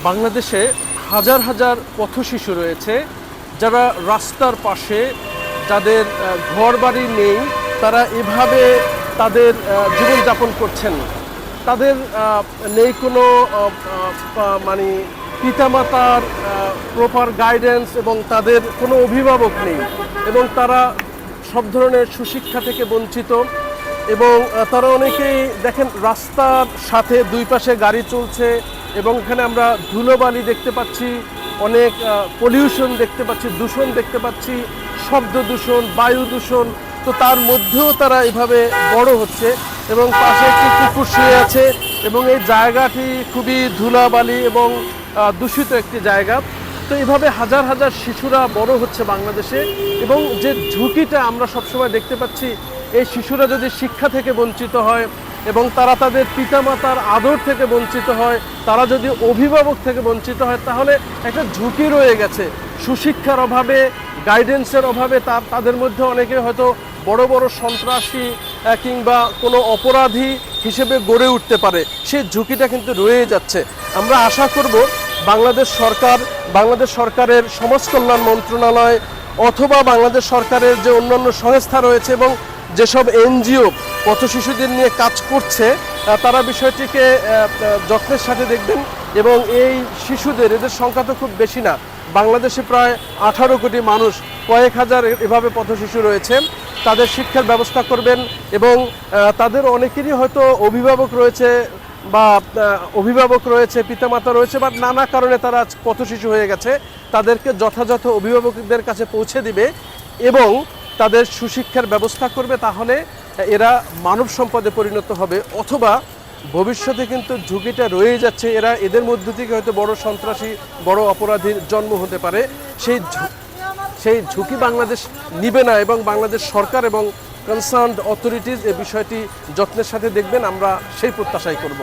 বাংলাদেশে হাজার হাজার পথশিশু রয়েছে যারা রাস্তার পাশে, যাদের ঘরবাড়ি নেই, তারা এভাবে তাদের জীবনযাপন করছেন। তাদের নেই কোনো মানে পিতামাতার প্রপার গাইডেন্স এবং তাদের কোনো অভিভাবক নেই এবং তারা সব ধরনের সুশিক্ষা থেকে বঞ্চিত এবং তারা অনেকেই দেখেন রাস্তার সাথে দুই পাশে গাড়ি চলছে এবং এখানে আমরা ধুলোবালি দেখতে পাচ্ছি, অনেক পলিউশন দেখতে পাচ্ছি, দূষণ দেখতে পাচ্ছি, শব্দ দূষণ, বায়ু দূষণ। তো তার মধ্যেও তারা এভাবে বড় হচ্ছে এবং পাশে একটি কুকুর শুয়ে আছে এবং এই জায়গাটি খুবই ধুলাবালি এবং দূষিত একটি জায়গা। তো এইভাবে হাজার হাজার শিশুরা বড় হচ্ছে বাংলাদেশে এবং যে ঝুঁকিটা আমরা সবসময় দেখতে পাচ্ছি, এই শিশুরা যদি শিক্ষা থেকে বঞ্চিত হয় এবং তারা তাদের পিতামাতার আদর থেকে বঞ্চিত হয়, তারা যদি অভিভাবক থেকে বঞ্চিত হয়, তাহলে একটা ঝুঁকি রয়ে গেছে। সুশিক্ষার অভাবে, গাইডেন্সের অভাবে তাদের মধ্যে অনেকে হয়তো বড় বড় সন্ত্রাসী কিংবা কোনো অপরাধী হিসেবে গড়ে উঠতে পারে। সেই ঝুঁকিটা কিন্তু রয়ে যাচ্ছে। আমরা আশা করব বাংলাদেশ সরকারের সমাজ কল্যাণ মন্ত্রণালয় অথবা বাংলাদেশ সরকারের যে অন্যান্য সংস্থা রয়েছে এবং যেসব এনজিও পথ শিশুদের নিয়ে কাজ করছে, তারা বিষয়টিকে যত্নের সাথে দেখবেন এবং এই শিশুদের, এদের সংখ্যা তো খুব বেশি না, বাংলাদেশে প্রায় 18 কোটি মানুষ, কয়েক হাজার এভাবে পথ শিশু রয়েছে, তাদের শিক্ষার ব্যবস্থা করবেন এবং তাদের অনেকেরই হয়তো অভিভাবক রয়েছে, পিতামাতা রয়েছে, বা নানা কারণে তারা পথ শিশু হয়ে গেছে। তাদেরকে যথাযথ অভিভাবকদের কাছে পৌঁছে দিবে এবং তাদের সুশিক্ষার ব্যবস্থা করবে। তাহলে এরা মানব সম্পদে পরিণত হবে, অথবা ভবিষ্যতে কিন্তু ঝুঁকিটা রয়ে যাচ্ছে, এদের মধ্য থেকে হয়তো বড় সন্ত্রাসী, বড় অপরাধীর জন্ম হতে পারে। সেই ঝুঁকি বাংলাদেশ নিবে না এবং বাংলাদেশ সরকার এবং কনসার্নড অথরিটিজ এই বিষয়টি যত্নের সাথে দেখবেন, আমরা সেই প্রত্যাশাই করব।